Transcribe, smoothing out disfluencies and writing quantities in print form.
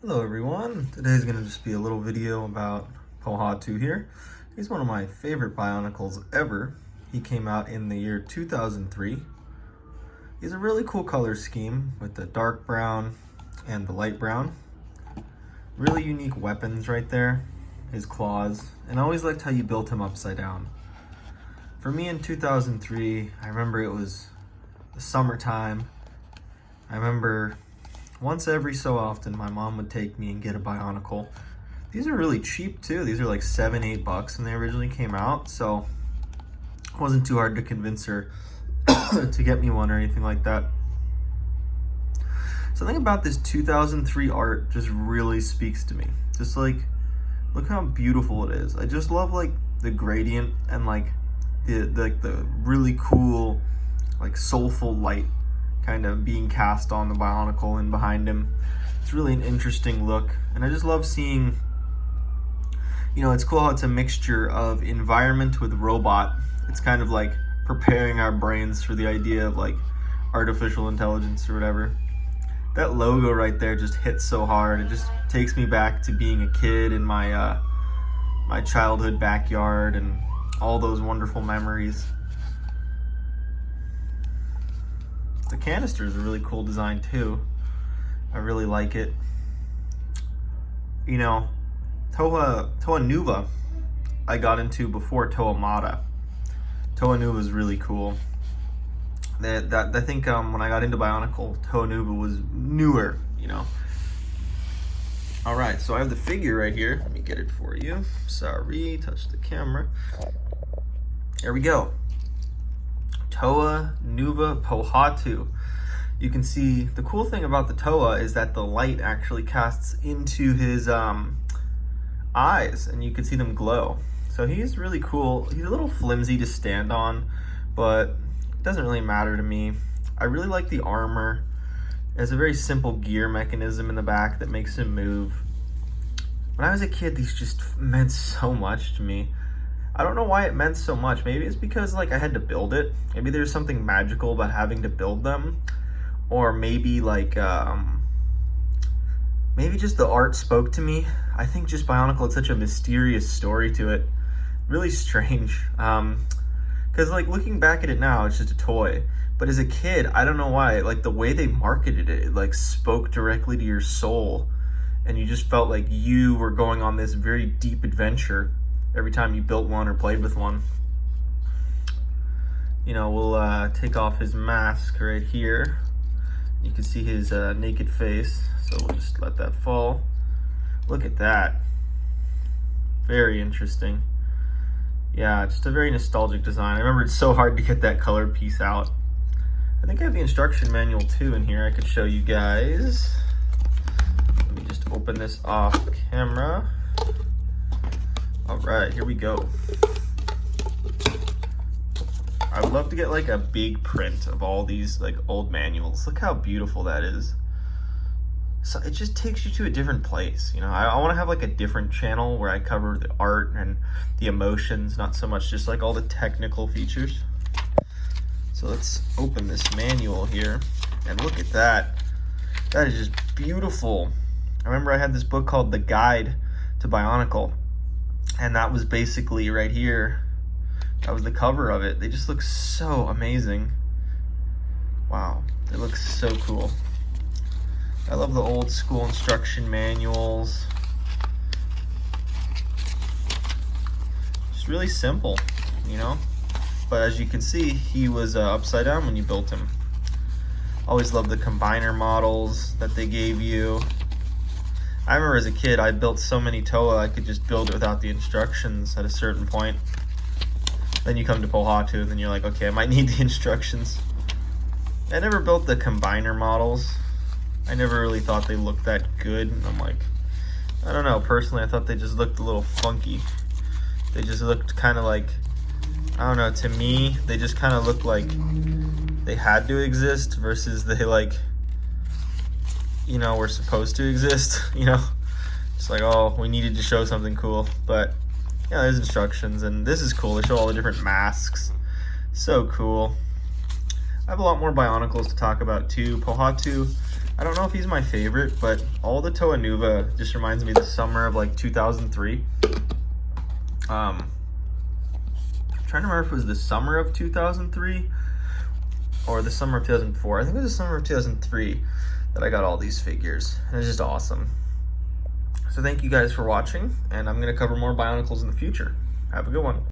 Hello everyone, today's going to just be a little video about Pohatu here. He's one of my favorite Bionicles ever. He came out in the year 2003. He's a really cool color scheme with the dark brown and the light brown. Really unique weapons right there, his claws, and I always liked how you built him upside down. For me in 2003, I remember it was the summertime. I remember once every so often, my mom would take me and get a Bionicle. These are really cheap too. These are like $7-8 when they originally came out, so it wasn't too hard to convince her to get me one or anything like that. Something about this 2003 art just really speaks to me. Just like, look how beautiful it is. I just love like the gradient and like the really cool, like soulful light kind of being cast on the Bionicle and behind him. It's really an interesting look, and I just love seeing, you know, it's cool how it's a mixture of environment with robot. It's kind of like preparing our brains for the idea of like artificial intelligence or whatever. That logo right there just hits so hard. It just takes me back to being a kid in my my childhood backyard and all those wonderful memories. The canister is a really cool design too. I really like it. You know, Toa Nuva I got into before Toa Mata. Toa Nuva is really cool. I think when I got into Bionicle, Toa Nuva was newer, you know. Alright, so I have the figure right here. Let me get it for you. Sorry, touch the camera. There we go. Toa Nuva Pohatu. You can see the cool thing about the Toa is that the light actually casts into his eyes and you can see them glow. So he's really cool. He's a little flimsy to stand on, but it doesn't really matter to me. I really like the armor. It has a very simple gear mechanism in the back that makes him move. When I was a kid, these just meant so much to me. I don't know why it meant so much. Maybe it's because like I had to build it. Maybe there's something magical about having to build them. Or maybe like, maybe just the art spoke to me. I think just Bionicle had such a mysterious story to it. Really strange. Cause like looking back at it now, it's just a toy. But as a kid, I don't know why, like the way they marketed it, it like spoke directly to your soul. And you just felt like you were going on this very deep adventure every time you built one or played with one. You know, we'll take off his mask right here. You can see his naked face, so we'll just let that fall. Look at that. Very interesting. Yeah, just a very nostalgic design. I remember it's so hard to get that color piece out. I think I have the instruction manual too in here I could show you guys. Let me just open this off camera. All right, here we go. I would love to get like a big print of all these like old manuals. Look how beautiful that is. So it just takes you to a different place. You know, I want to have like a different channel where I cover the art and the emotions, not so much just like all the technical features. So let's open this manual here and look at that. That is just beautiful. I remember I had this book called The Guide to Bionicle. And that was basically right here. That was the cover of it. They just look so amazing. Wow, they look so cool. I love the old school instruction manuals. Just really simple, you know? But as you can see, he was upside down when you built him. Always loved the combiner models that they gave you. I remember as a kid, I built so many Toa, I could just build it without the instructions at a certain point. Then you come to Pohatu, and then you're like, okay, I might need the instructions. I never built the combiner models. I never really thought they looked that good. And I'm like, I don't know, personally, I thought they just looked a little funky. They just looked kind of like, I don't know, to me, they just kind of looked like they had to exist versus they like, you know, we're supposed to exist, you know, it's like, oh, we needed to show something cool. But yeah, there's instructions, and this is cool. They show all the different masks. So cool. I have a lot more Bionicles to talk about too. Pohatu I don't know if he's my favorite, but all the Toa Nuva just reminds me of the summer of like 2003. I'm trying to remember if it was the summer of 2003 or the summer of 2004. I think it was the summer of 2003 that I got all these figures. And it's just awesome. So thank you guys for watching, and I'm going to cover more Bionicles in the future. Have a good one.